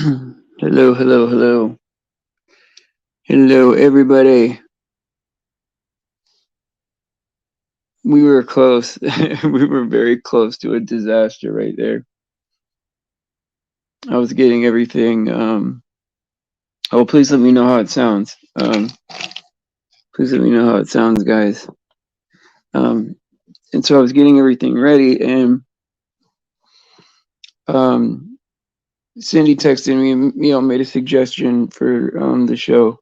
Hello, hello, hello. Hello, everybody. We were close. We were very close to a disaster right there. I was getting everything. Oh, please let me know how it sounds. Please let me know how it sounds, guys. Um, and so I was getting everything ready, and um, Cindy texted me, made a suggestion for the show,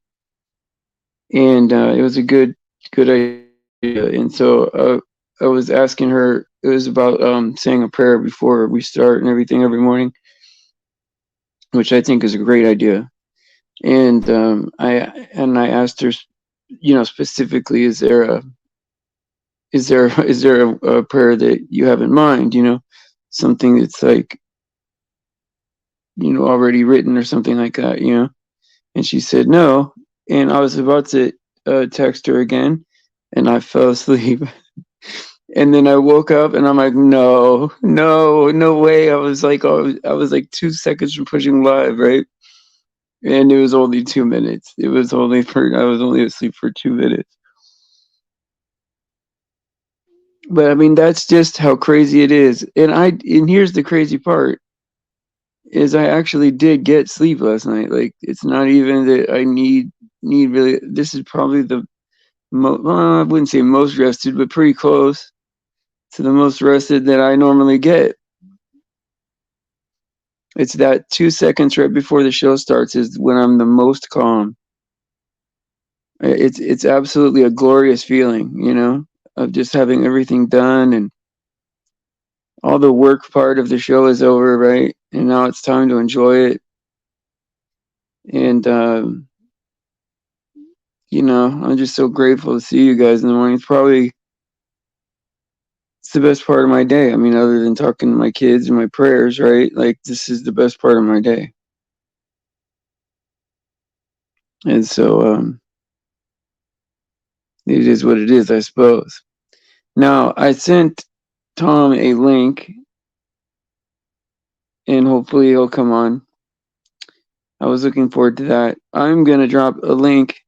and it was a good idea. And so I was asking her. It was about saying a prayer before we start and everything every morning, which I think is a great idea. And I asked her, specifically, is there a prayer that you have in mind? Something that's like already written or something like that. And she said no, and I was about to text her again, and I fell asleep. And then I woke up and I'm like, no, no, no way. I was like 2 seconds from pushing live, right? And it was only 2 minutes. I was only asleep for 2 minutes. But I mean, that's just how crazy it is. And here's the crazy part is I actually did get sleep last night. Like, it's not even that I need really. This is probably the I wouldn't say most rested, but pretty close to the most rested that I normally get. It's that 2 seconds right before the show starts is when I'm the most calm. It's absolutely a glorious feeling, of just having everything done, and all the work part of the show is over, right? And now it's time to enjoy it. And I'm just so grateful to see you guys in the morning. It's the best part of my day. I mean, other than talking to my kids and my prayers, right? Like, this is the best part of my day. And so it is what it is, I suppose. Now, I sent Tom a link, and hopefully he'll come on. I was looking forward to that. I'm gonna drop a link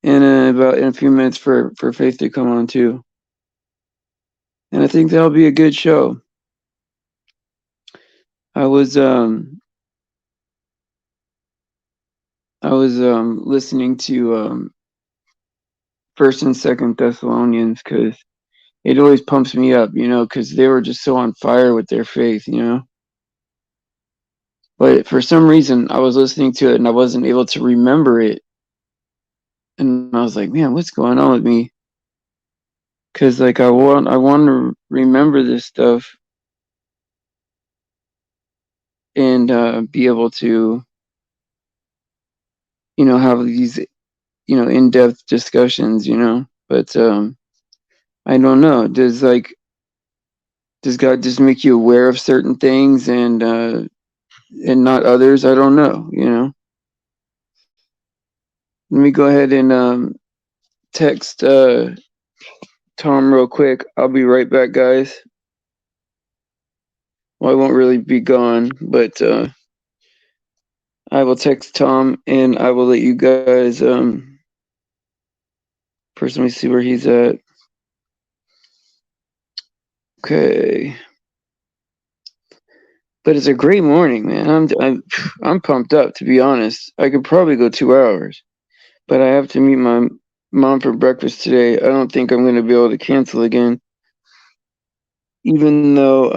in a few minutes for Faith to come on too, and I think that'll be a good show. I was listening to First and Second Thessalonians because it always pumps me up, because they were just so on fire with their faith. But for some reason, I was listening to it and I wasn't able to remember it, and I was like, man, what's going on with me? Because like I want to remember this stuff and be able to have these in-depth discussions, but I don't know, does God just make you aware of certain things and not others? I don't know. Let me go ahead and text Tom real quick. I'll be right back, guys. Well, I won't really be gone, but I will text Tom and I will let you guys first, let me see where he's at. Okay. But it's a great morning, man. I'm pumped up, to be honest. I could probably go 2 hours, but I have to meet my mom for breakfast today. I don't think I'm going to be able to cancel again, even though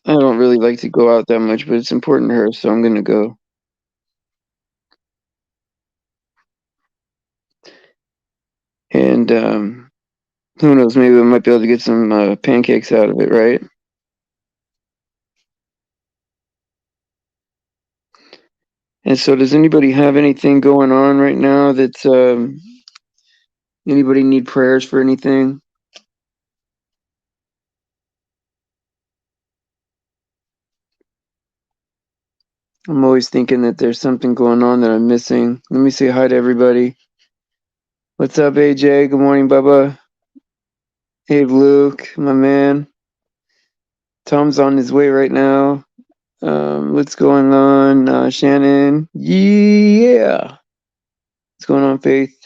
I don't really like to go out that much, but it's important to her, so I'm going to go. And who knows? Maybe I might be able to get some pancakes out of it, right? And so, does anybody have anything going on right now that's anybody need prayers for anything? I'm always thinking that there's something going on that I'm missing. Let me say hi to everybody. What's up, AJ? Good morning, Bubba. Hey, Luke, my man. Tom's on his way right now. What's going on, Shannon? Yeah. What's going on, Faith?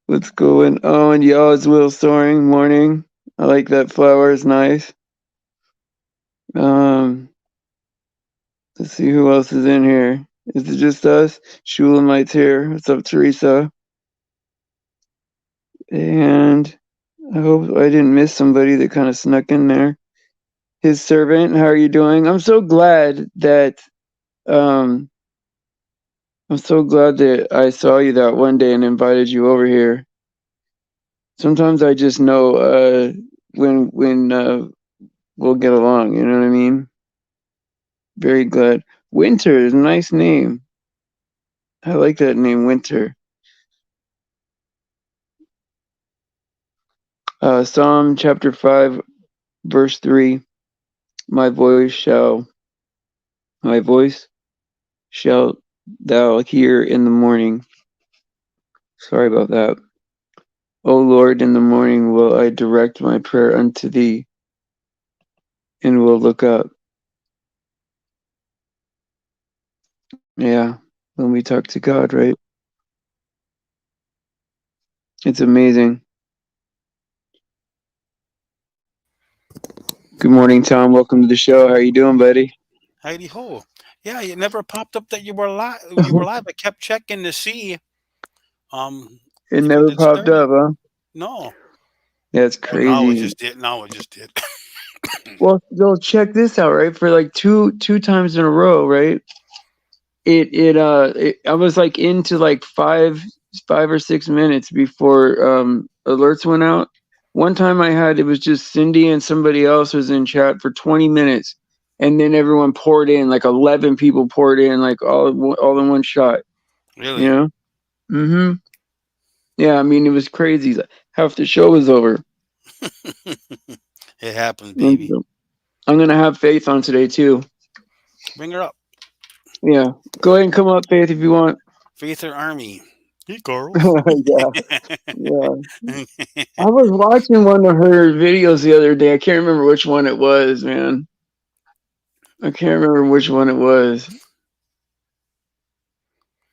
What's going on, y'all? It's Will Soaring. Morning. I like that flower. It's nice. Um, let's see who else is in here. Is it just us? Shulamite's here. What's up, Teresa? And I hope I didn't miss somebody that kind of snuck in there. His servant, how are you doing? Um I'm so glad that I saw you that one day and invited you over here. Sometimes I just know when we'll get along, you know what I mean? Very glad. Winter is a nice name. I like that name, Winter. Psalm chapter 5, verse 3. My voice shalt thou hear in the morning. Sorry about that. O Lord, in the morning will I direct my prayer unto thee, and will look up. Yeah, when we talk to God, right? It's amazing. Good morning, Tom. Welcome to the show. How are you doing, buddy? Heidi ho. Yeah, it never popped up that you were live. You were live. I kept checking to see It if it never had popped started. up, huh? No. That's Oh, now it crazy. just did. Now it just did. Well, check this out, right? For like two times in a row, right? I was like into like 5 or 6 minutes before alerts went out. One time I had it was just Cindy and somebody else was in chat for 20 minutes, and then everyone poured in, like 11 people poured in, like all in one shot. You Really? know? Mm-hmm. Yeah, I mean it was crazy. Like, half the show was over. It happens, And baby. so I'm gonna have Faith on today too. Bring her up. Yeah, go ahead and come up, Faith, if you want. Faith or Army. Hey, girls. Yeah, yeah. I was watching one of her videos the other day. I can't remember which one it was, man. I can't remember which one it was.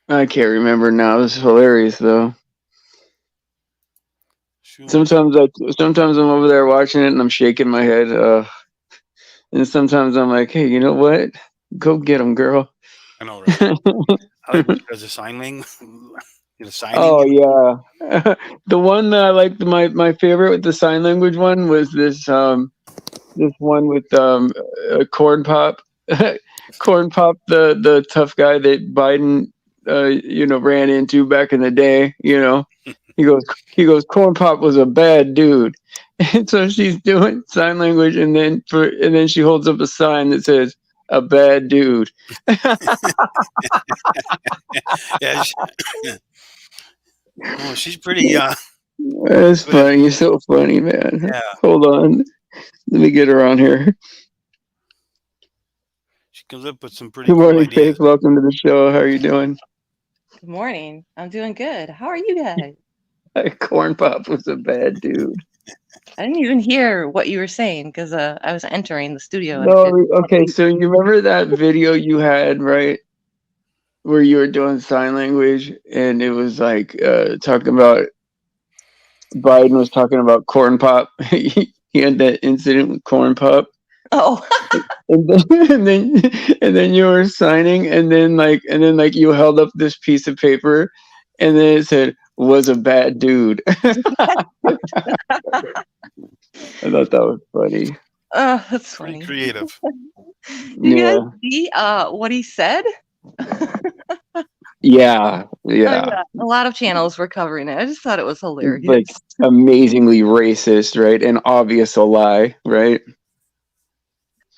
I can't remember now. It was hilarious though. Shoot. Sometimes I'm over there watching it and I'm shaking my head. And sometimes I'm like, hey, you know what? Go get him, girl. I know, right? I like when she does the sign language. The signing. Oh yeah. The one that I liked, my favorite with the sign language one was this one with corn pop. Corn pop, the tough guy that Biden ran into back in the day. He goes corn pop was a bad dude. And so she's doing sign language, and then she holds up a sign that says a bad dude. Yeah. Oh, she's pretty That's good at. funny. You're so funny, man. Yeah. Hold on. Let me get her on here. She comes up with some pretty Good cool morning, Faith. ideas. Welcome to the show. How are you doing? Good morning. I'm doing good. How are you guys? Corn Pop was a bad dude. I didn't even hear what you were saying because I was entering the studio and No, it. okay. So you remember that video you had, right, where you were doing sign language, and it was like talking about Biden was talking about corn pop. He had that incident with corn pop, Oh, and then and then you were signing, and then you held up this piece of paper, and then it said was a bad dude. I thought that was funny. that's Pretty funny. creative. Do you guys Yeah, see what he said? yeah, Oh yeah. yeah, a lot of channels were covering it. I just thought it was hilarious. Like amazingly racist, right? And obvious a lie, right?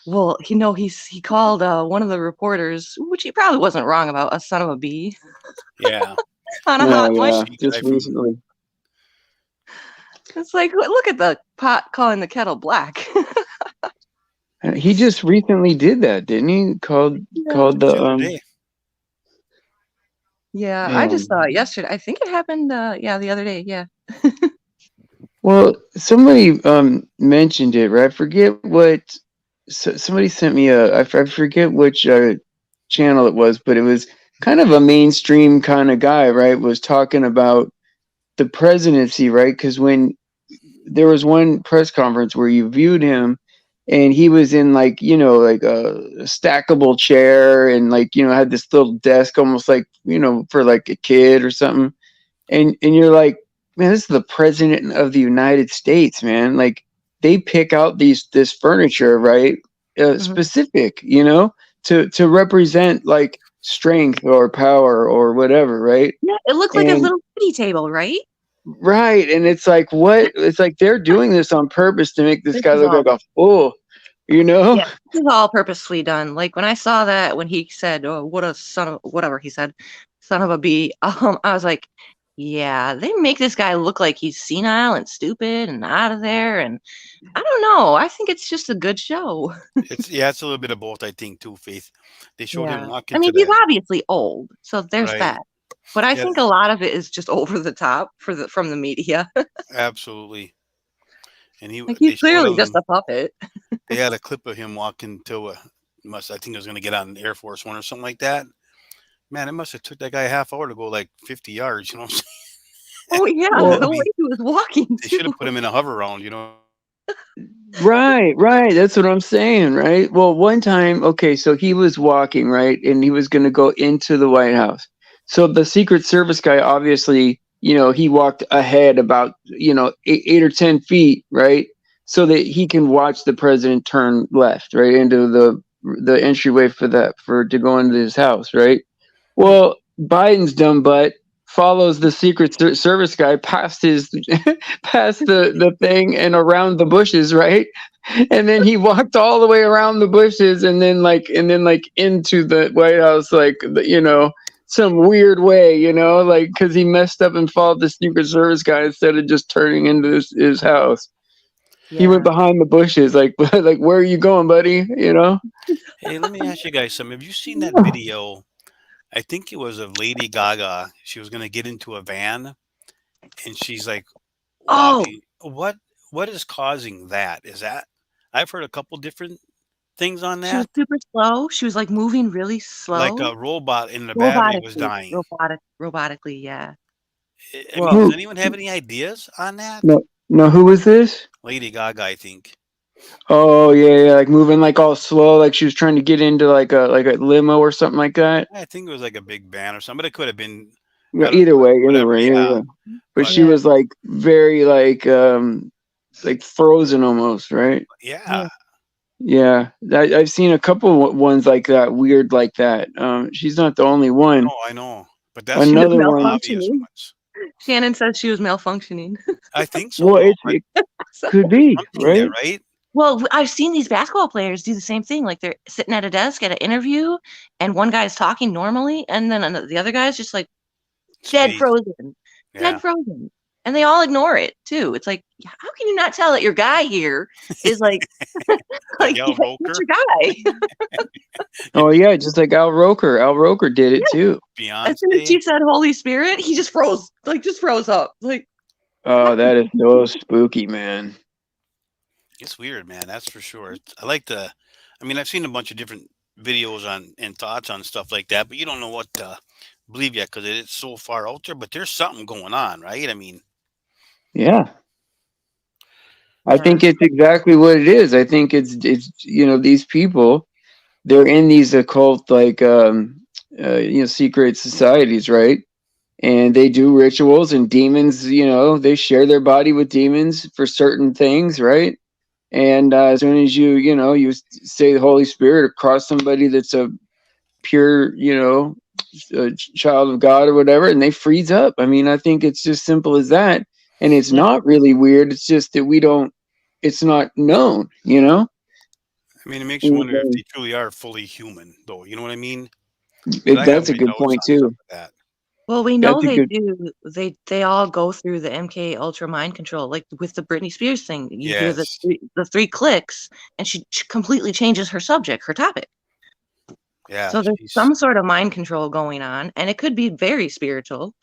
Well, he called one of the reporters, which he probably wasn't wrong about, a son of a bee Yeah. on a Oh hot mic. yeah, PC guy just from. recently. It's like look at the pot calling the kettle black. He just recently did that, didn't he? Yeah. Called Just the the other day. Yeah, I just man. saw it yesterday. I think it happened, yeah, the other day. Yeah. Well, somebody mentioned it, right? I forget what. Somebody sent me I forget which channel it was, but it was kind of a mainstream kind of guy, right? Was talking about the presidency, right? Because when there was one press conference where you viewed him, and he was in like like a stackable chair, and like had this little desk, almost like for like a kid or something, and you're like, man, this is the president of the United States, man. Like they pick out this furniture, right? Mhm. Specific, to represent like strength or power or whatever, right? Yeah, it looked like a And little kitty table, right? right, and it's like what? It's like they're doing this on purpose to make this This guy is look all like a fool, you know? Yeah, this is all purposefully done. Like when I saw that when he said, "Oh, what a son of whatever he said, son of a bee," I was like, "Yeah, they make this guy look like he's senile and stupid and out of there." And I don't know. I think it's just a good show. It's a little bit of both, I think, too, Faith. They showed him Yeah, walk I into mean he's the obviously old, so there's right. that. But I Yeah, think a lot of it is just over the top from the media. absolutely. And Like he's they showed clearly just him. a puppet. They had a clip of him walking to a must. I think he was going to get on an Air Force One or something like that. Man, it must have took that guy a half hour to go like 50 yards. You know what I'm saying? Oh yeah, I the Well, way mean, he was walking they too. should have put him in a hover round. You know? right, right. That's what I'm saying, right? Well, one time, okay, so he was walking, right, and he was going to go into the White House. So the Secret Service guy, obviously, he walked ahead about, 8 or 10 feet, right, so that he can watch the president turn left, right, into the entryway for to go into his house, right. Mhm. Well, Biden's dumb butt follows the Service guy past his past the thing and around the bushes, right? And then he walked all the way around the bushes and then into the White House, like some weird way, like because he messed up and followed the Secret Service guy instead of just turning into his house. He went Yeah. behind the bushes, like like where are you going, buddy? Hey, let me ask you guys something. Have you seen that video? I think it was of Lady Gaga. She was going to get into a van, and she's like Oh, walking. What is causing that? Is that I've heard a couple different things on she was that. super slow. She was like moving really Like slow. a robot and the battery was Robotically, dying. robotically, yeah. I mean, Well, does Who? anyone have any ideas on that? No, no. Who was this? Lady Gaga, I think. Oh yeah, yeah, like moving like all slow, like she was trying to get into like a limo or something like that. I think it was like a big band or something, but it could have been, Yeah, I don't, either whatever. way, yeah, Yeah, yeah. But but she yeah, was like very like frozen almost, right? yeah, yeah. Yeah, I've seen a couple ones like that, weird like that. She's not the only one. I know, but that's She one was of Another the more one. obvious malfunctioning. ones. Shannon says she was malfunctioning. I think so, Well, though. it But So, could there's be something there, right. right? well, I've seen these basketball players do the same thing. Like they're sitting at a desk at an interview, and one guy's talking normally, and then the other guy's just like dead Space. frozen, dead Yeah, frozen, and they all ignore it too. It's like, how can you not tell that your guy here is like, like like Al get Roker, your guy? Oh yeah, just like Al Roker. Al Roker did it too. As soon as Beyonce. she said Holy Spirit, he just froze, like just froze up. Like, Oh, that is so spooky, man. It's weird, man. That's for sure. I like the. I mean, I've seen a bunch of different videos on and thoughts on stuff like that, but you don't know what to believe yet because it's so far out there. But there's something going on, right? I mean, Yeah. I yeah, think it's exactly what it is. I think it's these people, they're in these occult like secret societies, right? And they do rituals, and demons, they share their body with demons for certain things, right? And as soon as you say the Holy Spirit across somebody that's a pure, a child of God or whatever, and they freeze up. I mean, I think it's just simple as that. And it's yeah, not really weird. It's just that it's not known, I mean, it makes you And, wonder if they truly are fully human, though. You know what I mean? Because I have that's a my good doubts point on stuff too. like that. well, we know That's a they good, do. They all go through the MK Ultra mind control, like with the Britney Spears thing. You hear Yes. the three clicks, and she completely changes her subject, her topic. Yeah. So there's She's some sort of mind control going on, and it could be very spiritual.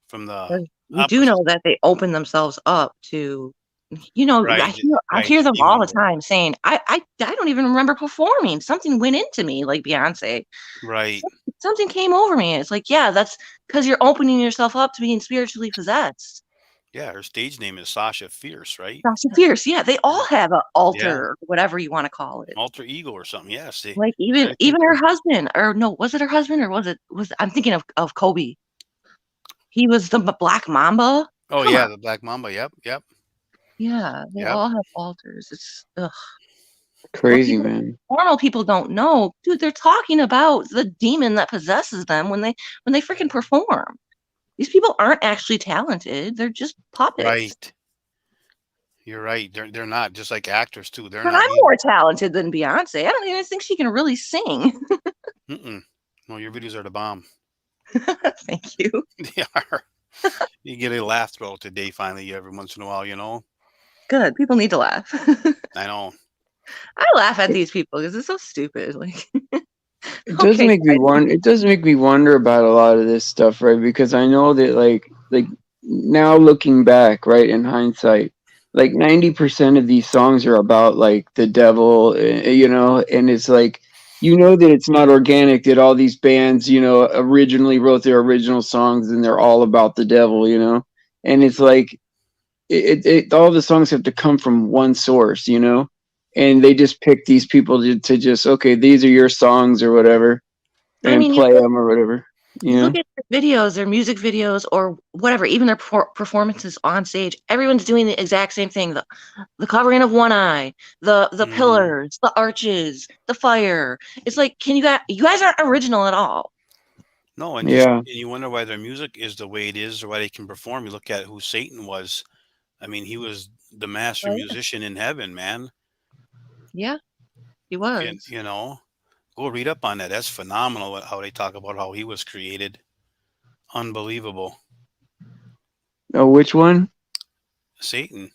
from the There's we do opposite. know that they open themselves up to, Right, I right. hear them all Demon the work. time saying, I don't even remember performing. Something went into me, like Beyonce. Right. Something came over me. It's like, yeah, that's because you're opening yourself up to being spiritually possessed. Yeah, her stage name is Sasha Fierce, right? Sasha Fierce, yeah, they all Yeah. have an Yeah. altar, whatever you want to call it. Alter ego or something. Yeah, see. Like I think even her husband, or no, was it her husband or was I'm thinking of Kobe. He was the Black Mamba. oh Come yeah, on, the Black Mamba. Yep, yep, yeah, they yep. all have altars. It's ugh. What Crazy, people, man. normal people don't know, dude. They're talking about the demon that possesses them when they freaking perform. These people aren't actually talented. They're just puppets. Right. You're right. They're not just like actors too. They're But not I'm either. more talented than Beyonce. I don't even think she can really sing. Mm-mm. No, your videos are the bomb. Thank you. They are. You get a laugh throughout the day finally every once in a while, you know? Good. People need to laugh. I know. I laugh at these people because it's so stupid. Like, It does okay, make me guys. wonder. It does make me wonder about a lot of this stuff, right? Because I know that, like now looking back, right, in hindsight, like 90% of these songs are about like the devil, and it's like that it's not organic. That all these bands, originally wrote their original songs, and they're all about the devil, and it's like all the songs have to come from one source, and they just pick these people to just, okay, these are your songs or whatever, I and mean, play them or whatever, you look at their videos, their music videos, or whatever, even their performances on stage. Everyone's doing the exact same thing: the covering of one eye, the Hmm. pillars, the arches, the fire. It's like, you guys aren't original at all. No, and just Yeah. and you wonder why their music is the way it is or why they can perform. You look at who Satan was. I mean, he was the master Oh, yeah. musician in heaven, man. Yeah, he You, was. you know, go read up on that. That's phenomenal how they talk about how he was created. Unbelievable. Oh, which one? Satan,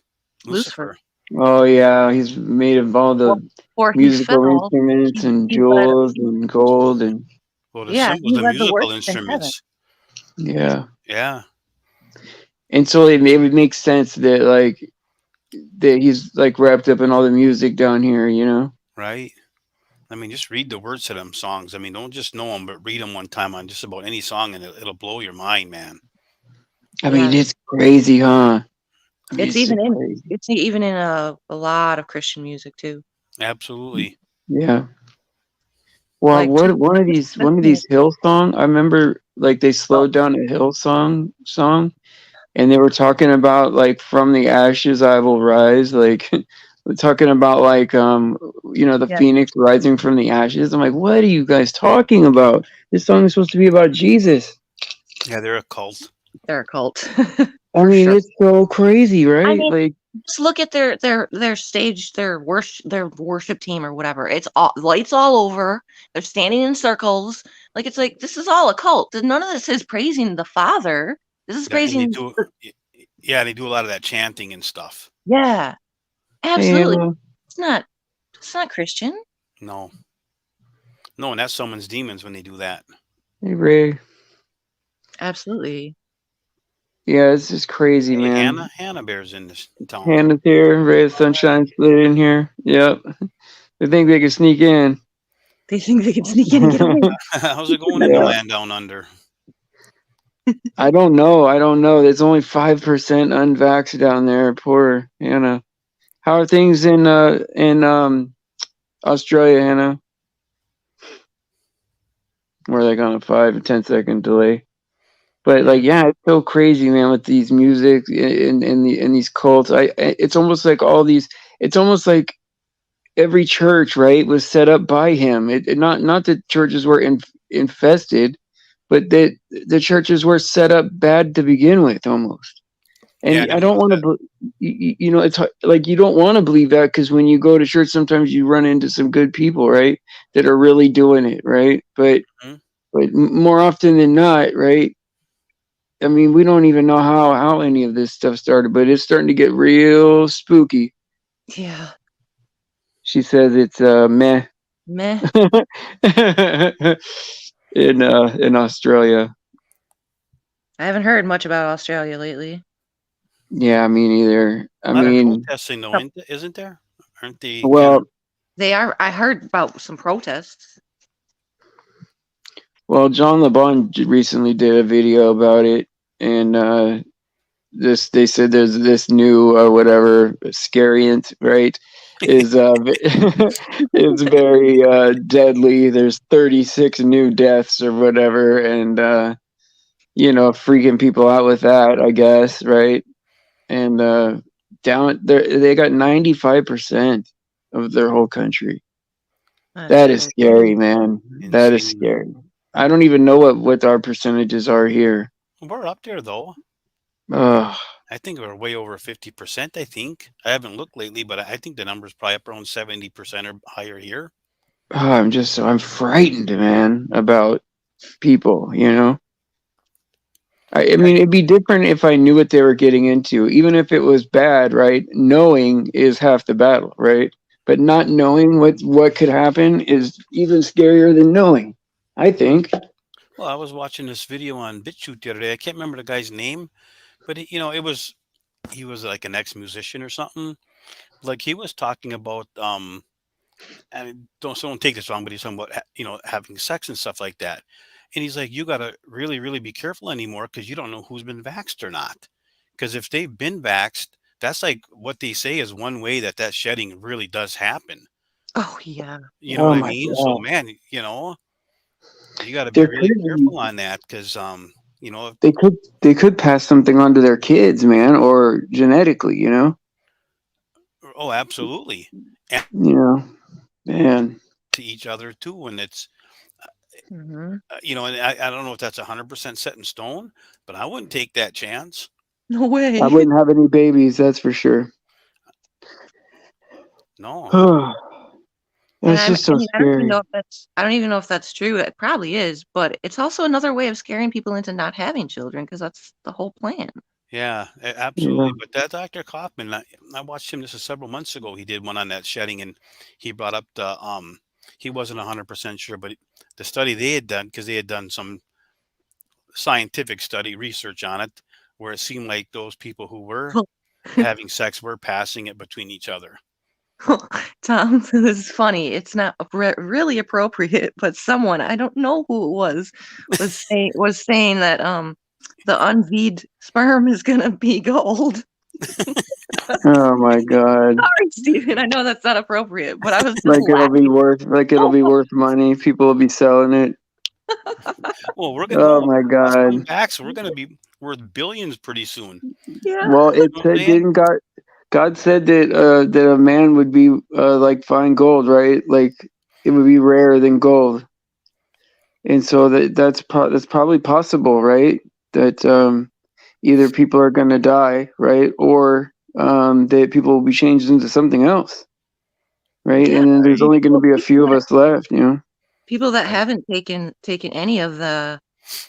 Lucifer. Lucifer. Oh, yeah, he's made of all Well, the before he musical fell, instruments and he led. jewels and gold and Well, the Yeah, symbols, he the led the musical worship in heaven. instruments. yeah. Yeah, And so it would make sense that he's like wrapped up in all the music down here. right. I mean, just read the words to them songs. I mean, don't just know them, but read them one time on just about any song, and it'll blow your mind, man. I mean, Yeah, it's crazy, huh? I mean, it's it's even just in crazy. it's even in a lot of Christian music too. Absolutely. Yeah. Well, Like Jesus one of Testament. these Hill song, I remember like they Oh, slowed down a Hill song, and they were talking about like from the ashes I will rise, like we're talking about like the yeah, phoenix rising from the ashes. I'm like, what are you guys talking about? This song is supposed to be about Jesus. Yeah, they're a cult. they're a cult I for mean, sure. it's so crazy, I right? mean, Like, just look at their stage, their worship team or whatever. It's all lights all over. They're standing in circles. Like, it's like, this is all a cult. None of this is praising the Father. This is Yeah, and they praising. do. Yeah, they do a lot of that chanting and stuff. Yeah, hey, absolutely. Hannah, It's not. It's not Christian. No, no, and that summons demons when they do that. hey Ray. Absolutely. Yeah, it's just crazy, Hey, man. Hannah Bear's in this town. Hannah's here. Ray of Sunshine slid in here. Yep. They think they can sneak in. They think they can sneak in and get away. How's it going in the Yeah. land down under? I don't know. I don't know. There's only 5% unvaxxed down there. Poor Hannah. How are things in Australia, Hannah? We're like on a 5 or 10 second delay. But like, Yeah. yeah, it's so crazy, man, with these music in these cults. It's almost like all these. It's almost like every church, right, was set up by him. Not that churches were infested, but that the churches were set up bad to begin with, almost. Yeah, And they I don't want want that. to, it's like you don't want to believe that because when you go to church, sometimes you run into some good people, right, that are really doing it, right. Hmm? But more often than not, right. I mean, we don't even know how any of this stuff started, but it's starting to get real spooky. Yeah. She says it's meh Meh. in Australia. I haven't heard much about Australia lately. Yeah, me neither. I A lot of mean, protesting though, Oh, isn't there? Aren't they kind of? well, they are. I heard about some protests. John LeBon recently did a video about it, and this they said there's this new whatever scariant, right, is is very deadly. There's 36 new deaths or whatever, and freaking people out with that, I guess, right? And down there, they got 95% of their whole country. That's That is crazy. scary, man. That is Insane. scary. I don't even know what our percentages are here. We're up there though. Ugh. I think we're way over 50%. I think I haven't looked lately, but I think the number's probably up around 70% or higher here. I'm frightened, man, about people, I Yeah, mean, it'd be different if I knew what they were getting into, even if it was bad, right? Knowing is half the battle, right? But not knowing what could happen is even scarier than knowing, I think. well, I was watching this video on BitChute the other day. I can't remember the guy's name, but it was he was like an ex-musician or something. Like he was talking about and don't take this wrong, but he's talking about having sex and stuff like that. And he's like, you got to really really be careful anymore because you don't know who's been vaxxed or not. Because if they've been vaxxed, that's like what they say is one way that shedding really does happen. Oh yeah. You know Oh what I my mean? So god. man, you got to be There really could be careful on that because you know they could pass something on to their kids, man, or genetically. oh absolutely, and You know, man. to each other too. And it's Hmm. and I don't know if that's 100% set in stone, but I wouldn't take that chance. No I way. wouldn't have any babies, that's for sure. No. And That's I just so mean, scary. I don't even know if that's true. It probably is, but it's also another way of scaring people into not having children because that's the whole plan. Yeah, Yeah. absolutely. But that Dr. Kaufman, I watched him. This is several months ago. He did one on that shedding, and he brought up the he wasn't 100% sure, but the study they had done because they had done some scientific study research on it, where it seemed like those people who were having sex were passing it between each other. Tom, this is funny. It's not really appropriate, but someone, I don't know who it was saying that the unveed sperm is gonna be gold. Oh my god. Sorry, Steven. I know that's not appropriate, but I was just Like laughing. it'll be worth money. People will be selling it. Well, we're gonna Oh know my us going god. back, so we're gonna be worth billions pretty soon. Yeah. Well, it You know what I'm said saying? didn't God said that a man would be like fine gold, right? Like it would be rarer than gold. And so that's probably possible, right? That either people are going to die, right? Or that people will be changed into something else, right? Yeah. And then there's Right, only going to be a few of us left. People that right. haven't taken any of the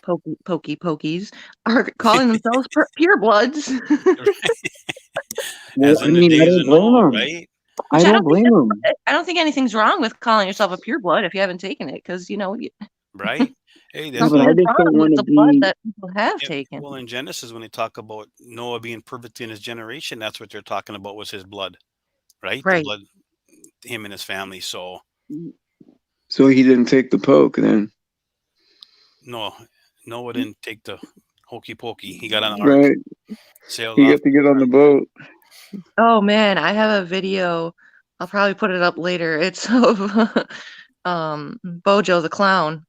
pokies are calling themselves purebloods, Well, As I in the mean, I days don't of blame Noah, them. right? I which don't blame them. I don't think anything's wrong with calling yourself a pureblood if you haven't taken it, because Right? Hey, No, that's but something I is just don't wrong with want to the blood be. that people have yeah, taken. well in Genesis when they talk about Noah being perfect in his generation, that's what they're talking about was his blood, right? The Right. blood, him and his family. So So he didn't take the poke then, no, Noah didn't take the hokey pokey. He got on the ark, right? sailed He off got to to get the on the ark. boat. Oh man, I have a video. I'll probably put it up later. It's of Bojo the clown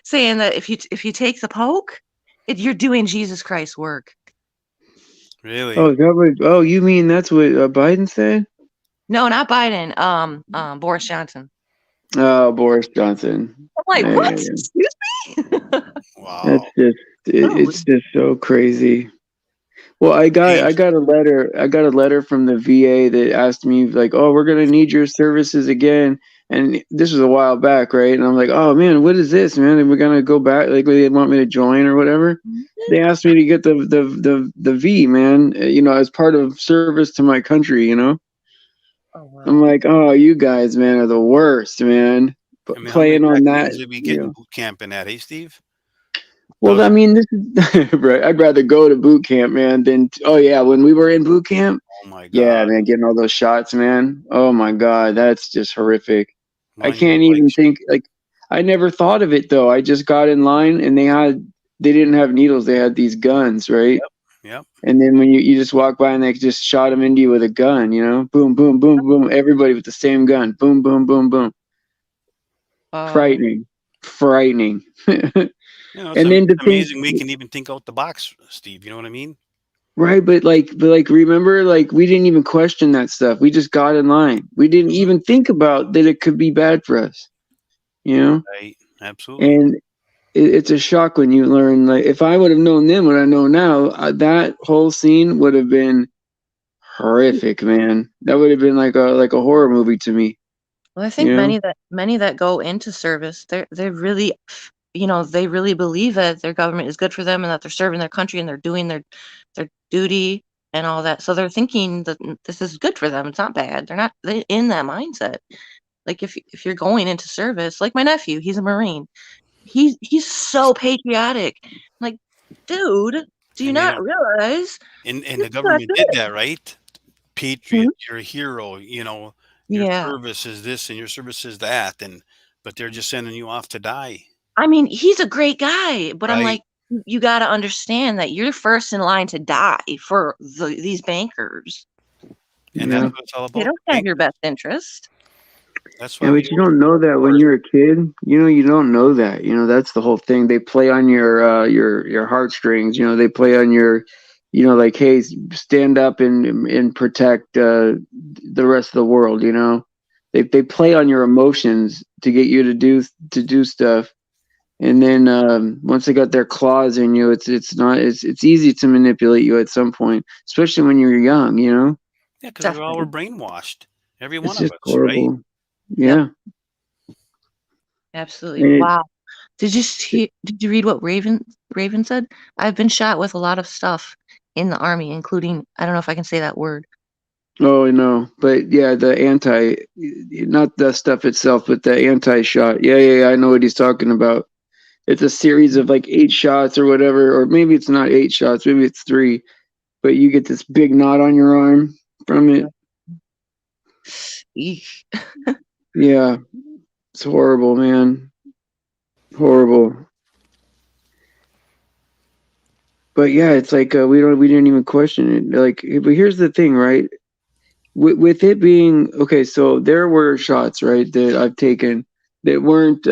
saying that if you take the poke, you're doing Jesus Christ's work. Really? Oh, you mean that's what Biden said? No, not Biden. Boris Johnson. Oh, Boris Johnson. I'm like, Yeah, what? yeah, yeah. Excuse me? That's Wow. it's Rude. just so crazy. Well, I Changed. got a letter. I got a letter from the VA that asked me like, "Oh, we're gonna need your services again." And this was a while back, right? And I'm like, "Oh man, what is this, man? And we're gonna go back? Like they want me to join or whatever?" They asked me to get the V, man. As part of service to my country. Oh I'm wow. like, "Oh, you guys, man, are the worst, man." I But mean, how many playing on that, vaccines did we get in boot camp in that, hey Steve? Well, I mean, this is right. I'd rather go to boot camp, man, than oh yeah, when we were in boot camp, Oh my yeah, God. man, getting all those shots, man. Oh my god, that's just horrific. I Mine can't were like, even think like I never thought of it though. I just got in line and they didn't have needles. They had these guns, right? yep, yep. And then when you just walk by and they just shot them into you with a gun, you know, boom, boom, boom, boom, everybody with the same gun, boom, boom, boom, boom, Oh, frightening, frightening. You know, And then it's to think, amazing we can even think out the box, Steve. You know what I mean? right, but like, remember, like we didn't even question that stuff. We just got in line. We didn't Mhm. even think about that it could be bad for us, you know. Right. Absolutely. And it's a shock when you learn. Like, if I would have known then what I know now, that whole scene would have been horrific, man. That would have been like a horror movie to me, well, I you think know. many that go into service, they really, they really believe that their government is good for them and that they're serving their country and they're doing their duty and all that. So they're thinking that this is good for them. It's not bad. They're not in that mindset. Like if you're going into service, like my nephew, he's a Marine. He's so patriotic. Like, dude, do you And you not know, realize and this the is not government did good? that, right? Patriot, Hmm? you're a hero. You know, your Yeah. service is this and your service is that, and but they're just sending you off to die, I mean, he's a great guy, but I'm right? like, you got to understand that you're first in line to die for these bankers. And that's Yeah. what it's all They about, don't have right? your best interest. That's Yeah, why we but you go to don't know that when war. you're a kid. You know, you don't know that. You know, that's the whole thing. They play on your heartstrings. You know, they play on your, like, hey, stand up and protect the rest of the world. You know, they play on your emotions to get you to do stuff. And then once they got their claws in you, it's easy to manipulate you at some point, especially when you're young. You know, Yeah, because we all were Definitely. brainwashed, every one it's of just us, right? horrible. Yep. Yeah, Absolutely. and it, Wow. Did you read what Raven said? I've been shot with a lot of stuff in the army, including, I don't know if I can say that word. oh no, but yeah, not the stuff itself, but the anti-shot. Yeah, yeah, yeah, I know what he's talking about. It's a series of like 8 shots or whatever, or maybe it's not 8 shots, maybe it's three, but you get this big knot on your arm from it. Yep. Eesh. Yeah, it's horrible, man. Horrible. But yeah, it's like we didn't even question it. Like, but here's the thing, right? With it being okay, so there were shots, right, that I've taken that weren't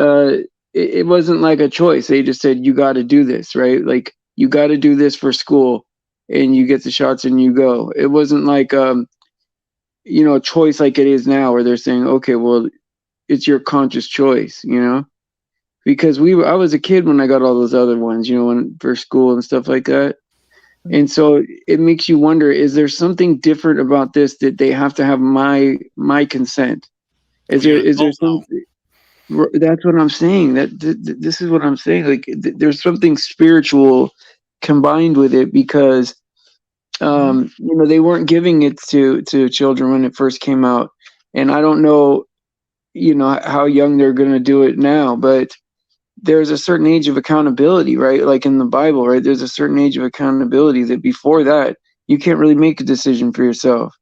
it wasn't like a choice. They just said you got to do this, right? Like you got to do this for school and you get the shots and you go. It wasn't like a choice like it is now where they're saying, "Okay, well, it's your conscious choice," you know? Because I was a kid when I got all those other ones, when for school and stuff like that. And so it makes you wonder, is there something different about this that they have to have my consent? Well, Is there you're an is there adult some now. that's what I'm saying. This is what I'm saying. Like there's something spiritual combined with it because Mhm. they weren't giving it to children when it first came out. And I don't know, how young they're going to do it now, but there's a certain age of accountability, right? Like in the Bible, right? There's a certain age of accountability that before that, you can't really make a decision for yourself.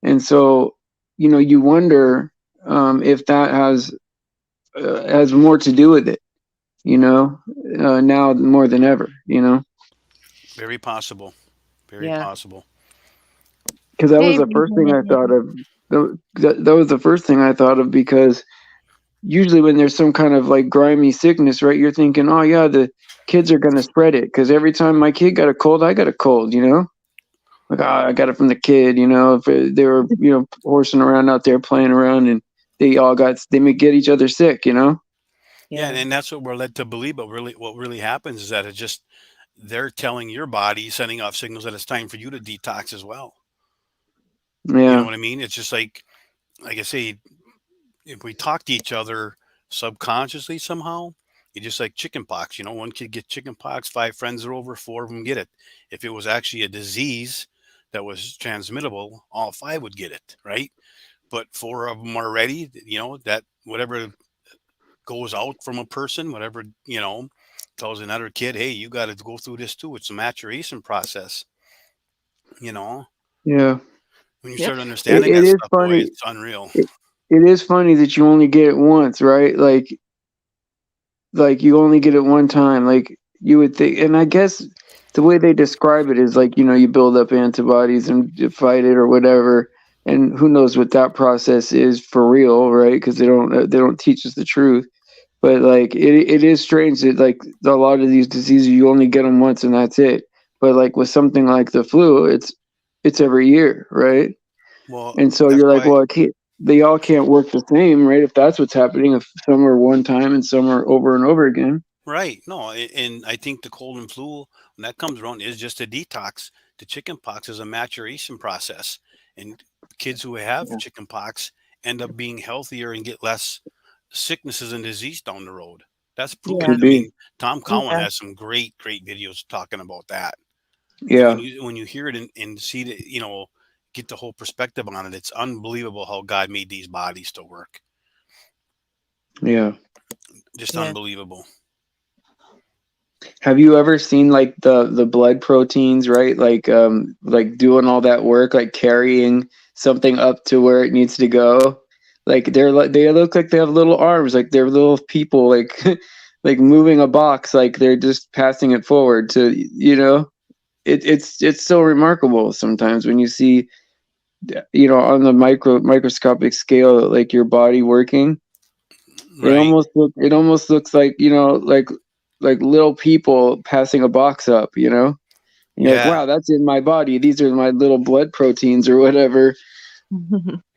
And so, you wonder if that has more to do with it, now more than ever. Very possible. Very Yeah. possible. Because that was Hey, the first thing I thought Raven. of. That was the first thing I thought of because usually when there's some kind of like grimy sickness, right, you're thinking, oh yeah, the kids are going to spread it because every time my kid got a cold, I got a cold. Like, oh, I got it from the kid. If they were horsing around out there playing around and they may get each other sick. Yeah, Yeah. and that's what we're led to believe. But really, what really happens is that it just they're telling your body, sending off signals that it's time for you to detox as well. You know Yeah, what I mean? It's just like I say, if we talk to each other subconsciously somehow, it's just like chicken pox. You know, one kid get chicken pox, five friends are over, four of them get it. If it was actually a disease that was transmittable, all five would get it, right? But four of them are ready. You know that whatever goes out from a person, whatever tells another kid, hey, you got to go through this too. It's a maturation process. You know, Yeah. when you Yep. start understanding It that is stuff, boy, funny. it's unreal. It, it is funny that you only get it once, right? Like you only get it one time. Like you would think, and I guess the way they describe it is like, you build up antibodies and you fight it or whatever. And who knows what that process is for real, right? Because they don't teach us the truth. But like it is strange that like a lot of these diseases you only get them once and that's it. But like with something like the flu, it's every year, right? Well, And so that's you're like, why, well, they all can't work the same, right? If that's what's happening, if some are one time and some are over and over again. right? No, and I think the cold and flu when that comes around is just a detox. The chicken pox is a maturation process, and kids who have Yeah, chicken pox end up being healthier and get less sicknesses and disease down the road. That's Yeah. proven. could I be. mean, Tom Cowan Yeah. has some great videos talking about that. And Yeah, when you hear it and see it, get the whole perspective on it, it's unbelievable how God made these bodies to work. yeah. Just Yeah. unbelievable. Have you ever seen like the blood proteins, right? Like doing all that work, like carrying something up to where it needs to go. Like they look like they have little arms, like they're little people, like like moving a box, like they're just passing it forward to. It's so remarkable sometimes when you see on the microscopic scale like your body working. Right. It almost looks like like little people passing a box up, and you're like, Yeah. wow, that's in my body, these are my little blood proteins or whatever.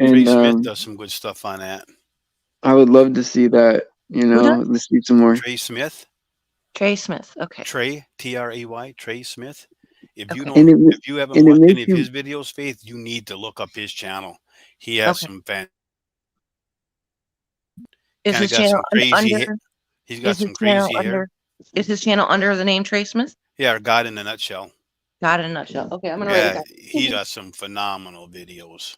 Trey And Smith does some good stuff on that. I would love to see that, Who does? let's see some more. Trey Smith, Trey Smith. Okay. Trey Tray, Trey Smith. Okay. and it If you haven't and it watched makes any of you his videos, Faith, you need to look up his channel. He has Okay. some Is kind of his got channel some crazy. under? He's got Is his some channel crazy hair. under? Is his channel under the name Trey Smith? Yeah, God in a nutshell. Got it in a nutshell. Okay, I'm gonna write it Yeah, down. he does some phenomenal videos.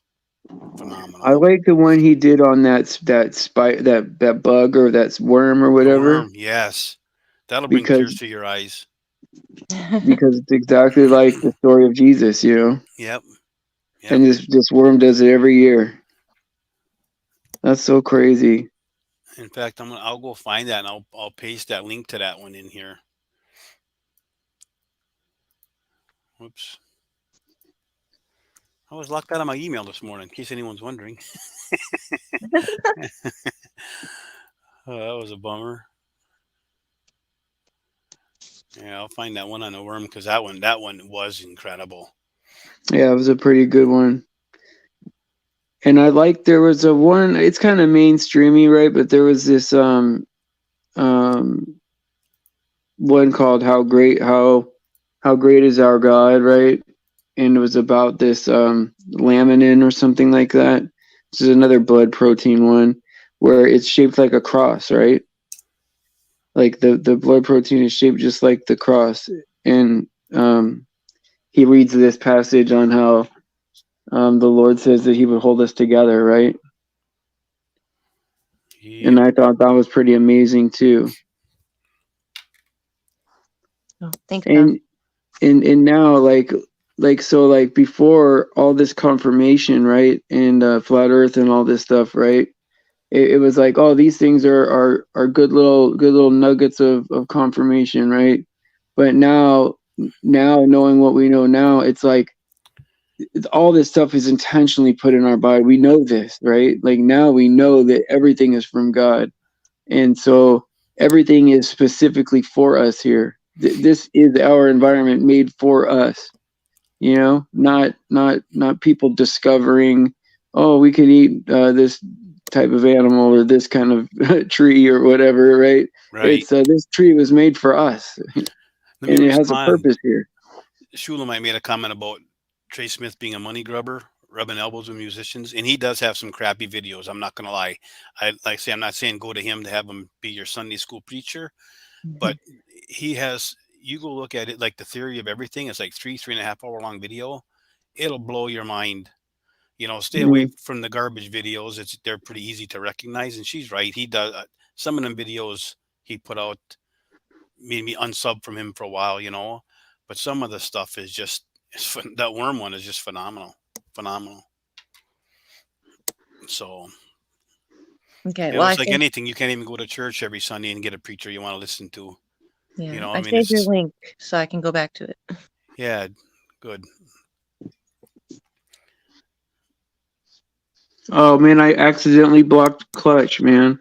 I Phenomenal. like the one he did on that bug or that worm or The whatever, worm, yes, that'll bring tears because to your eyes. it's exactly like the story of Jesus. Yep, yep. And this worm does it every year. That's so crazy. In fact, I'll go find that and I'll paste that link to that one in here. Whoops. I was locked out of my email this morning, in case anyone's wondering. Oh, that was a bummer. Yeah, I'll find that one on the worm because that one was incredible. Yeah, it was a pretty good one. And I like there was a one. It's kind of mainstreamy, right? But there was this um one called how great is our God, right? And it was about this laminin or something like that. This is another blood protein one where it's shaped like a cross, right? Like the blood protein is shaped just like the cross. And he reads this passage on how the Lord says that he would hold us together, right? And Yep. I thought that was pretty amazing too. Oh, thanks, Tom. And now like before all this confirmation, right? And flat earth and all this stuff, right? It was like, oh, these things are good little nuggets of confirmation, right? But now knowing what we know now, it's like all this stuff is intentionally put in our body. We know this, right? Like now we know that everything is from God. And so everything is specifically for us here. This is our environment made for us, not people discovering, oh, we can eat this type of animal or this kind of tree or whatever, right? Right. It's this tree was made for us, Let me and it has a respond. purpose here. Shulamite made a comment about Trey Smith being a money grubber, rubbing elbows with musicians, and he does have some crappy videos. I'm not gonna lie. I say I'm not saying go to him to have him be your Sunday school preacher, but he has. You go look at it like the theory of everything. It's like 3.5 hour long video. It'll blow your mind. Stay away Mm, from the garbage videos. They're pretty easy to recognize. And she's right. He does some of them videos he put out. made me unsub from him for a while, you know. But some of the stuff is just that worm one is just phenomenal, phenomenal. So Okay, you know, well, I it's like saved, anything. You can't even go to church every Sunday and get a preacher you want to listen to. You yeah, know, I I mean, saved your it's link so I can go back to it. yeah, good. Oh man, I accidentally blocked Clutch, man.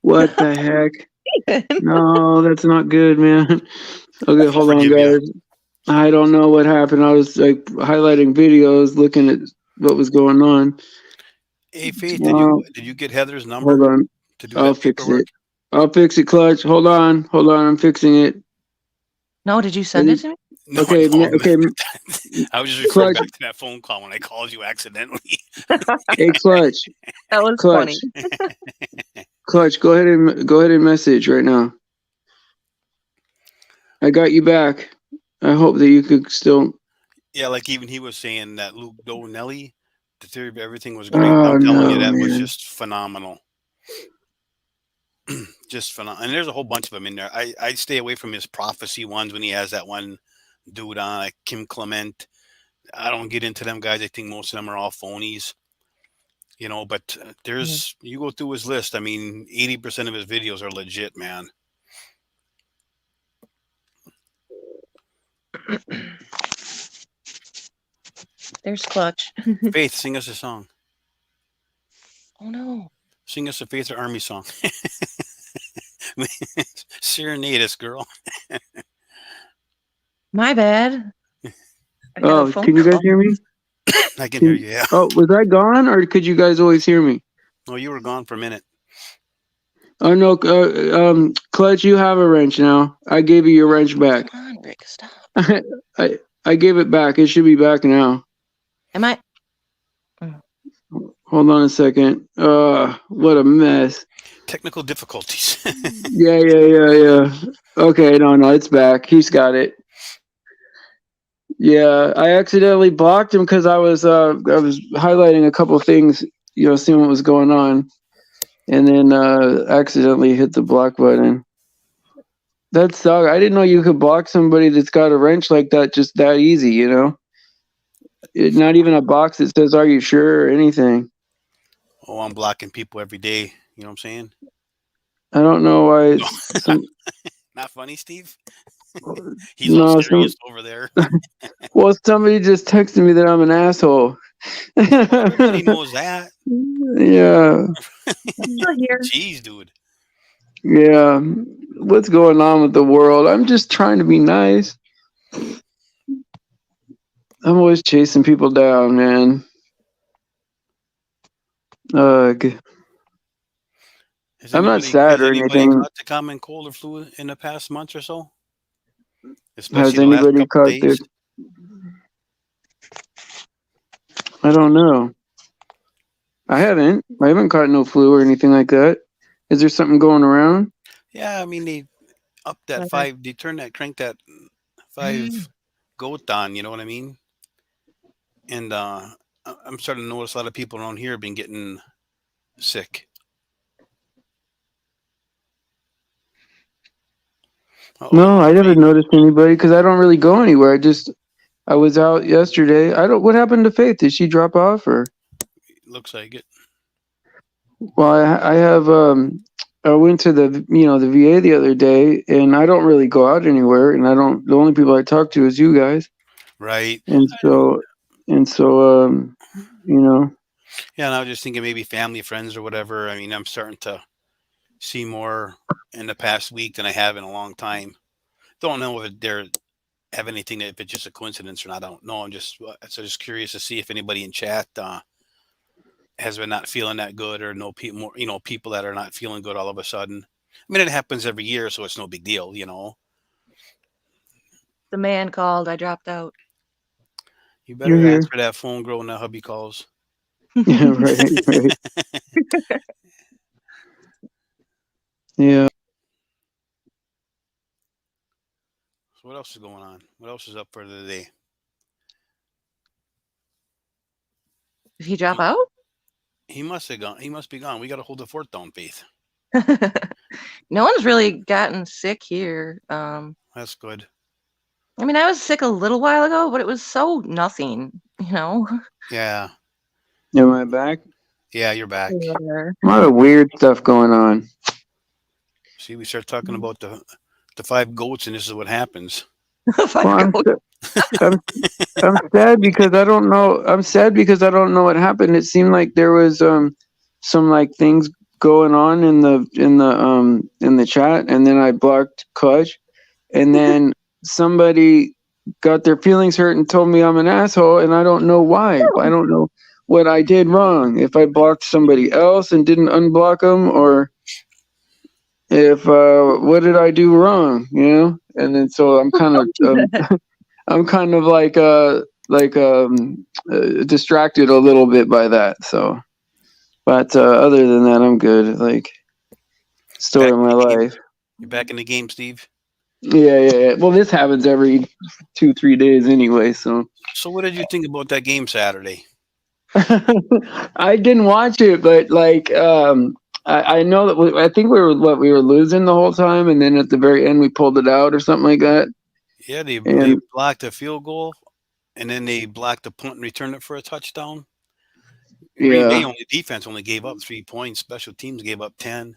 What the heck? No, that's not good, man. Okay, He'll hold on, forgive you. guys. I don't know what happened. I was like highlighting videos, looking at what was going on. Hey, Faith, Uh, did you get Heather's Hold number on. to do I'll that fix paperwork? it. I'll fix it, Clutch. Hold on. Hold on. I'm fixing it. No, did you Is send it it to me? No, okay? no. Okay, I was just referring Clutch. back to that phone call when I called you accidentally. Hey, Clutch. That was Clutch. funny. Clutch. Go ahead and message right now. I got you back. I hope that you could still. Yeah, like even he was saying that Luke Donelli, the theory of everything was great. Oh I'm telling you, no, that was man. just phenomenal. Just phenomenal. And there's a whole bunch of them in there. I stay away from his prophecy ones when he has that one dude on, like Kim Clement. I don't get into them guys. I think most of them are all phonies, you know. But Mhm. there's you go through his list. I mean, 80% of his videos are legit, man. There's Clutch. Faith, sing us a song. Oh no, Sing us a Faith or Army song. Serenade us, girl. my bad. I got a Oh, phone can you guys call. hear me? I can hear Can, you. Yeah. oh, was I gone, or could you guys always hear me? Oh, you were gone for a minute. Oh no, Clutch, you have a wrench now. I gave you your wrench Come back. on, Rick, stop. I gave it back. It should be back now. Am I? Mm. Hold on a second. What a mess. Technical difficulties. Yeah. Okay, no, it's back. He's got it. Yeah, I accidentally blocked him because I was highlighting a couple of things, seeing what was going on, and then accidentally hit the block button. That sucked. I didn't know you could block somebody that's got a wrench like that just that easy. Not even a box that says "Are you sure?" or anything. Oh, I'm blocking people every day. You know what I'm saying? I don't know why No, it's some. not funny, Steve. He's all No, some. serious over there. Well, somebody just texted me that I'm an asshole. Well, everybody knows that. Yeah, Still here. Jeez, dude. yeah. What's going on with the world? I'm just trying to be nice. I'm always chasing people down, man. Ugh. I'm not sad Has or anybody anything. caught the common cold or flu in the past month or so? Has Especially the last anybody couple caught the? days. I don't know. I haven't. I haven't caught no flu or anything like that. Is there something going around? Yeah, I mean they up that Okay. five. They turn that crank that five goat on. You know what I mean? And I'm starting to notice a lot of people around here have been getting sick. Oh, No, no, I never nobody. noticed anybody because I don't really go anywhere. I was out yesterday. I don't. What happened to Faith? Did she drop off or? Looks like it. Well, I have. I went to the VA the other day, and I don't really go out anywhere, and I don't. The only people I talk to is you guys, Right. and so you know. Yeah, and I was just thinking maybe family, friends, or whatever. I mean, I'm starting to see more in the past week than I have in a long time. Don't know if they're have anything if it's just a coincidence or not. I don't know. I'm just curious to see if anybody in chat has been not feeling that good or know people more. People that are not feeling good all of a sudden. I mean, it happens every year, so it's no big deal. The man called. I dropped out. You You're better here. answer that phone, girl, when that hubby calls. Yeah, right. Yeah. So what else is going on? What else is up for the day? Did he drop He, out? he must have gone. He must be gone. We got to hold the fort down, Faith. No one's really gotten sick here. That's good. I mean, I was sick a little while ago, but it was so nothing, you know. Yeah. Am I back? Yeah, you're back. Yeah. A lot of weird stuff going on. See, we start talking about the five goats, and this is what happens. Well, Five goats. I'm I'm sad because I don't know. I'm sad because I don't know what happened. It seemed like there was some like things going on in the chat, and then I blocked Clutch, and then somebody got their feelings hurt and told me I'm an asshole, and I don't know why. I don't know what I did wrong. If I blocked somebody else and didn't unblock them, or if what did I do wrong? You know, and then so I'm kind of distracted a little bit by that. So, but other than that, I'm good. Like story Back of in my the game. life. You're back in the game, Steve. Yeah. Well, this happens every 2-3 days anyway. So So, what did you think about that game Saturday? I didn't watch it, but like I know that I think we were losing the whole time, and then at the very end we pulled it out or something like that. Yeah, they And blocked a field goal, and then they blocked the punt and returned it for a touchdown. Green Bay yeah, only defense only gave up 3 points. Special teams gave up 10.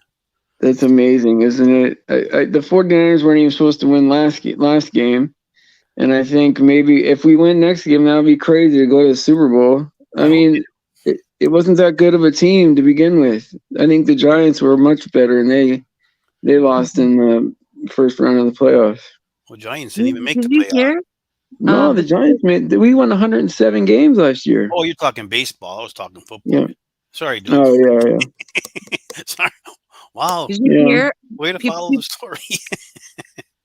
that's amazing, isn't it? The 49ers weren't even supposed to win last game. And I think maybe if we win next game, that would be crazy to go to the Super Bowl. I I hope mean, it wasn't that good of a team to begin with. I think the Giants were much better, and they lost in the first round of the playoffs. well, Giants didn't even make Did the you playoff. hear? No, the Giants we won 107 games last year. Oh, you're talking baseball. I was talking football. Yeah. Sorry, dude. Oh yeah. Sorry. Wow. Did you Yeah. hear? Way to People, follow the story.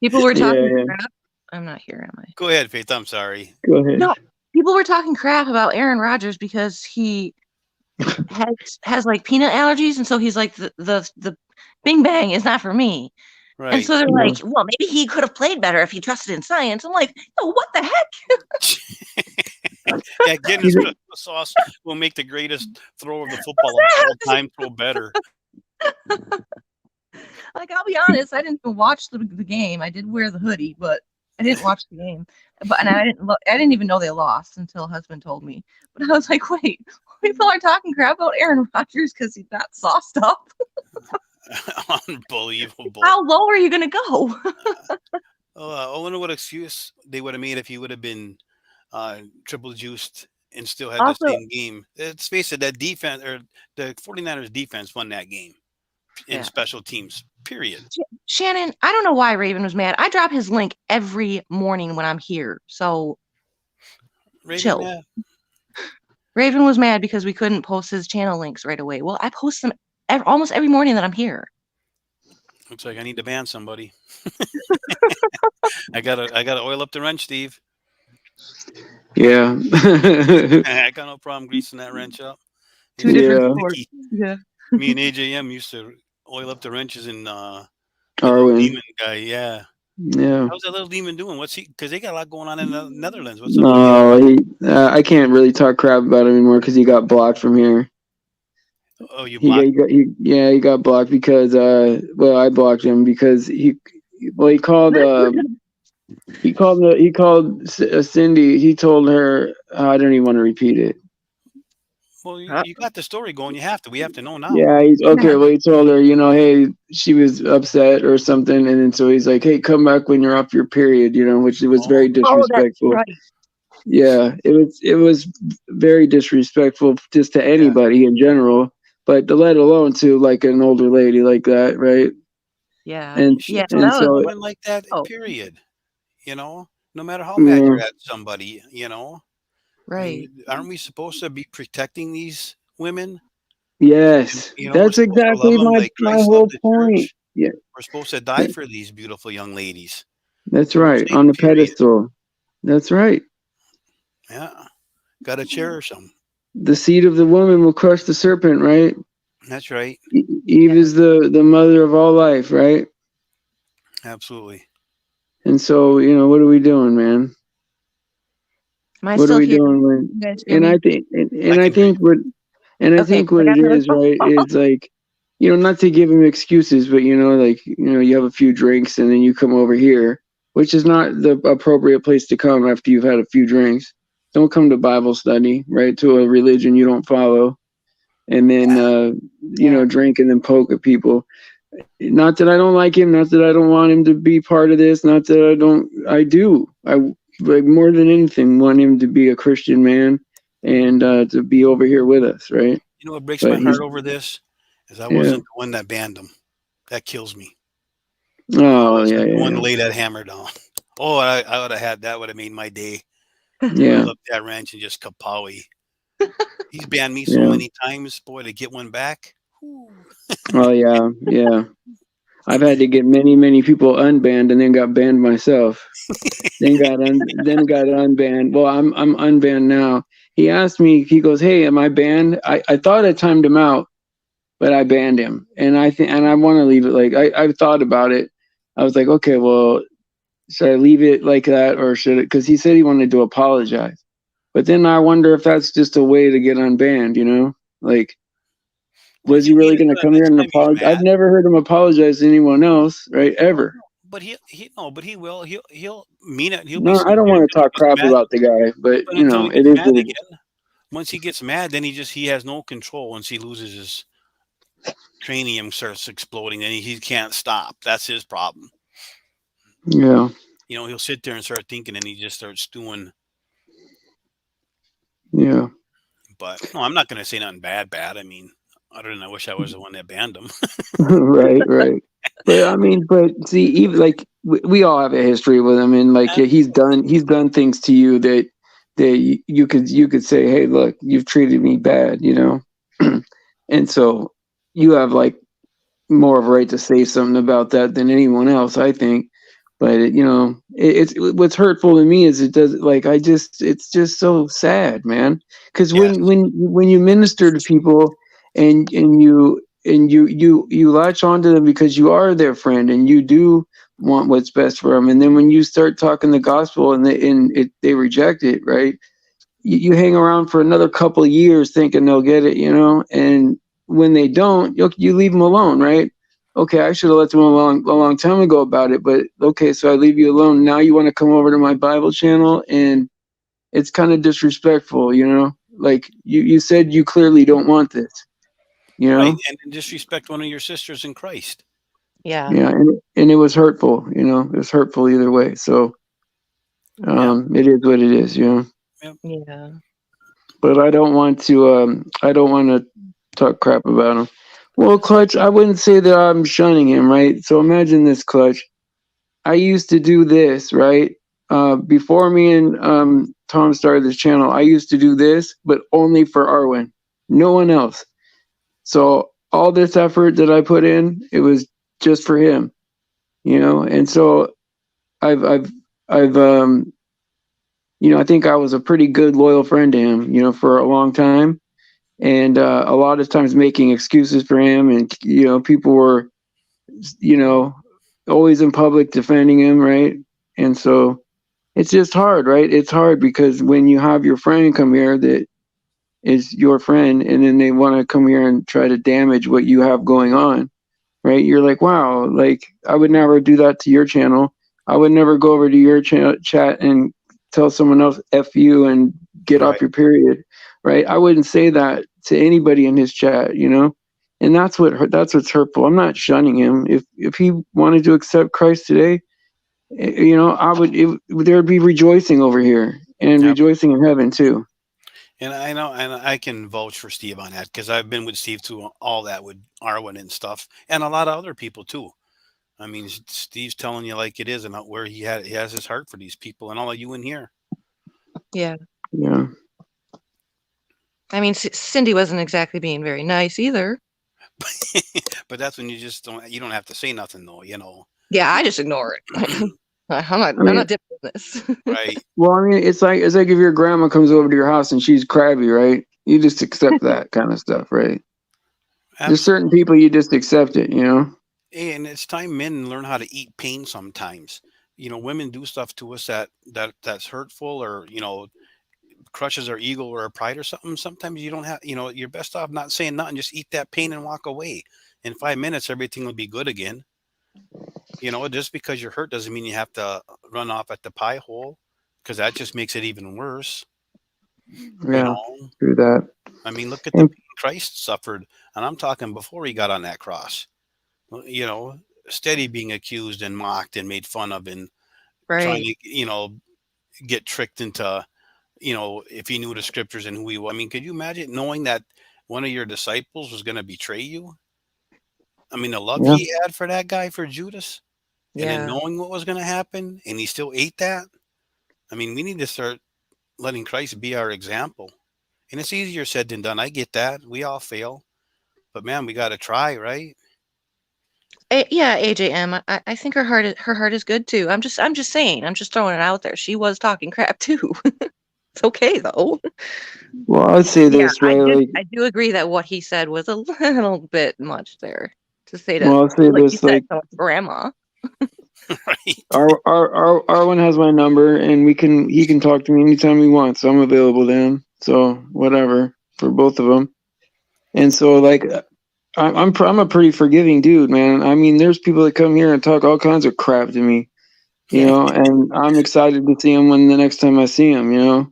people were Yeah. talking Yeah. crap. I'm not here, am I? Go ahead, Faith. I'm sorry. Go ahead. No, people were talking crap about Aaron Rodgers because he has like peanut allergies, and so he's like the Bing Bang is not for me. And Right. so they're Yeah. like, well, maybe he could have played better if he trusted in science. I'm like, oh, what the heck? Yeah, getting his special sauce will make the greatest thrower of the football of all time throw better. Like, I'll be honest, I didn't even watch the game. I did wear the hoodie, but I didn't watch the game. But and I didn't even know they lost until husband told me. But I was like, wait, people are talking crap about Aaron Rodgers because he got sauced up. Unbelievable. How low are you gonna go? I wonder what excuse they would have made if he would have been triple juiced and still had the Also, same game. Let's face it, that defense or the 49ers defense won that game in yeah. special teams, period. Shannon, I don't know why Raven was mad. I drop his link every morning when I'm here. So chill. Yeah. Raven was mad because we couldn't post his channel links right away. Well, I post them almost every morning that I'm here. Looks like I need to ban somebody. I gotta oil up the wrench, Steve. Yeah. I got no problem greasing that wrench up. Two different sports. Yeah. Me and AJM used to oil up the wrenches in the Arwen. demon guy. Yeah. Yeah. How's that little demon doing? What's he? Because they got a lot going on in the Netherlands. What's up? No, I can't really talk crap about him anymore because he got blocked from here. Oh, you blocked? He got blocked because I blocked him because he called Cindy. He told her I don't even want to repeat it. Well, you got the story going. You have to. We have to know now. Yeah, he's okay. Well, he told her, hey, she was upset or something, and then so he's like, hey, come back when you're off your period, which was very disrespectful. That's right. Yeah, it was very disrespectful just to anybody in general, but let alone to like an older lady like that, right? Yeah, and so like that. Period. No matter how mad you're at somebody, Right. Aren't we supposed to be protecting these women? Yes, that's exactly my whole point. Yeah, we're supposed to die for these beautiful young ladies. That's right, on the pedestal. That's right. Yeah, gotta cherish them. The seed of the woman will crush the serpent, right? That's right. Eve is the mother of all life, right? Absolutely. And so, what are we doing, man? What are we doing? And I think, and I think what it is, right, is like not to give him excuses, but like you have a few drinks and then you come over here, which is not the appropriate place to come after you've had a few drinks. Don't come to Bible study, right? To a religion you don't follow, and then Yeah. drink and then poke at people. Not that I don't like him, not that I don't want him to be part of this, not that I don't. I do. I like more than anything want him to be a Christian man and to be over here with us, right? You know what breaks But my he's heart over this is I yeah. wasn't the one that banned him. That kills me. I Oh yeah, wasn't the yeah, one to yeah. lay that hammer down. Oh, I would have had that. Would have made my day. Would have Yeah, looked at wrench and just kapowie. He's banned me so yeah. many times, boy, to get one back. Whew. Oh yeah, yeah. I've had to get many, many people unbanned and then got banned myself. Then got unbanned. Well, I'm unbanned now. He asked me. He goes, "Hey, am I banned?" I thought I timed him out, but I banned him, and I want to leave it like I've thought about it. I was like, okay, well, should I leave it like that or should it? Because he said he wanted to apologize, but then I wonder if that's just a way to get unbanned. Like Well, was he he'll really mean it going for to the come here next and time he's apologize? I've mad. never heard him apologize to anyone else, right? Oh Ever. no, but he no, but he will. He'll mean it. He'll be No, I don't sincere want to until he talk gets crap mad. about the guy, but But until he it gets is mad what it is. again, once he gets mad, then he has no control. Once he loses his cranium starts exploding, and he can't stop. That's his problem. Yeah, He'll sit there and start thinking, and he just starts doing. yeah. But no, I'm not going to say nothing bad. Bad. I mean, other than I wish I was the one that banned him. Right, right. But I mean, but see, even like we all have a history with him, and like he's done things to you that you could say, hey, look, you've treated me bad, and so you have like more of a right to say something about that than anyone else, I think. But it's what's hurtful to me is it does like it's just so sad, man. Because Yes, when you minister to people and you latch onto them because you are their friend and you do want what's best for them, and then when you start talking the gospel and they reject it, right? You hang around for another couple of years thinking they'll get it, and when they don't, you leave them alone, right? Okay, I should have let them a long time ago about it, but okay, so I leave you alone. Now you want to come over to my Bible channel, and it's kind of disrespectful, Like you said, you clearly don't want this, you right. know. And disrespect one of your sisters in Christ. Yeah. Yeah, and it was hurtful, it was hurtful either way. So Yeah. it is what it is. Yeah. Yeah. But I don't want to talk crap about him. Well, Clutch, I wouldn't say that I'm shunning him, right? So imagine this, Clutch. I used to do this, right? Before me and Tom started this channel, I used to do this, but only for Arwen, no one else. So all this effort that I put in, it was just for him, And so I've, I've, I've I think I was a pretty good loyal friend to him, for a long time, and a lot of times making excuses for him, and people were, you know, always in public defending him, right? And so it's just hard, right? It's hard because when you have your friend come here that is your friend, and then they want to come here and try to damage what you have going on, right? You're like, wow, like I would never do that to your channel. I would never go over to your chat and tell someone else "f you" and get off Right. your period, right? I wouldn't say that to anybody in his chat. And that's what's hurtful. I'm not shunning him. If he wanted to accept Christ today, I would. There'd be rejoicing over here and Yep. rejoicing in heaven too. And I know, and I can vouch for Steve on that because I've been with Steve through all that with Arwen and stuff, and a lot of other people too. I mean, Steve's telling you like it is, and where he has his heart for these people, and all of you in here. Yeah. Yeah, I mean, Cindy wasn't exactly being very nice either. But that's when you don't have to say nothing though. Yeah, I just ignore it. I'm not. I I'm mean, not dipping in this. Right. well, I mean, it's like if your grandma comes over to your house and she's crabby, right? You just accept that kind of stuff, right? There's certain Absolutely. people you just accept it. And it's time men learn how to eat pain sometimes. Women do stuff to us that's hurtful or crushes our ego or our pride or something, sometimes you don't have, you're best off not saying nothing. Just eat that pain and walk away. In 5 minutes, everything will be good again. Just because you're hurt doesn't mean you have to run off at the pie hole, because that just makes it even worse. You Yeah, know, through that. I mean, look at the And pain Christ suffered, and I'm talking before he got on that cross. You know, steady being accused and mocked and made fun of, and trying Right. to, get tricked into, if he knew the scriptures and who he was. I mean, could you imagine knowing that one of your disciples was going to betray you? I mean, the love yeah, he had for that guy, for Judas, and then Yeah. knowing what was going to happen, and he still ate that. I mean, we need to start letting Christ be our example. And it's easier said than done. I get that. We all fail. But man, we got to try, right? Yeah, AJM. I think her heart is good too. I'm just saying. I'm just throwing it out there. She was talking crap too. It's okay though. well, I'd say Yeah, this, right? Like, I do agree that what he said was a little bit much there to say to, well, I'll say like you this, said, like, to grandma. Right. Arwen has my number, and he can talk to me anytime he wants. So I'm available to him. So whatever for both of them. And so, like, I'm a pretty forgiving dude, man. I mean, there's people that come here and talk all kinds of crap to me, and I'm excited to see them when the next time I see them.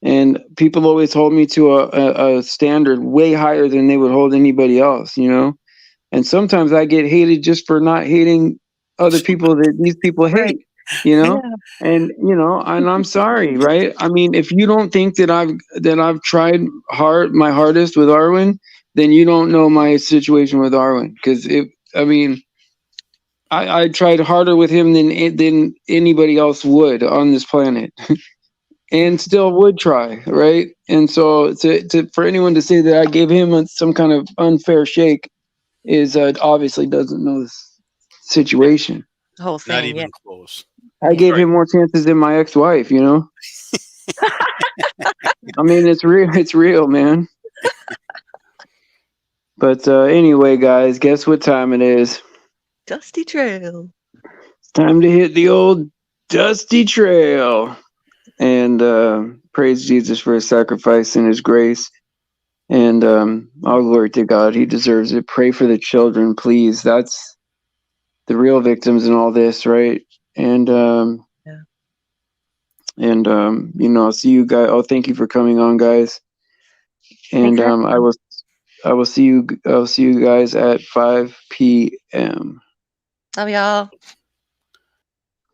And people always hold me to a standard way higher than they would hold anybody else. And sometimes I get hated just for not hating other people that these people Right. hate, you know? Yeah. And I'm sorry, right? I mean, if you don't think that I've tried my hardest with Arwen, then you don't know my situation with Arwen. Because I mean, I tried harder with him than anybody else would on this planet, and still would try, right? And so for anyone to say that I gave him some kind of unfair shake is obviously doesn't know this situation. The whole Not thing. Yeah. even close. I Yeah. gave him more chances than my ex-wife. I mean, it's real. It's real, man. But anyway, guys, guess what time it is? Dusty trail. It's time to hit the old dusty trail and praise Jesus for his sacrifice and his grace. And all glory to God. He deserves it. Pray for the children, please. That's the real victims in all this, right? And Yeah. I'll see you guys. Oh, thank you for coming on, guys. Thanks And for having me. I will see you. I'll see you guys at 5 p.m. Love y'all.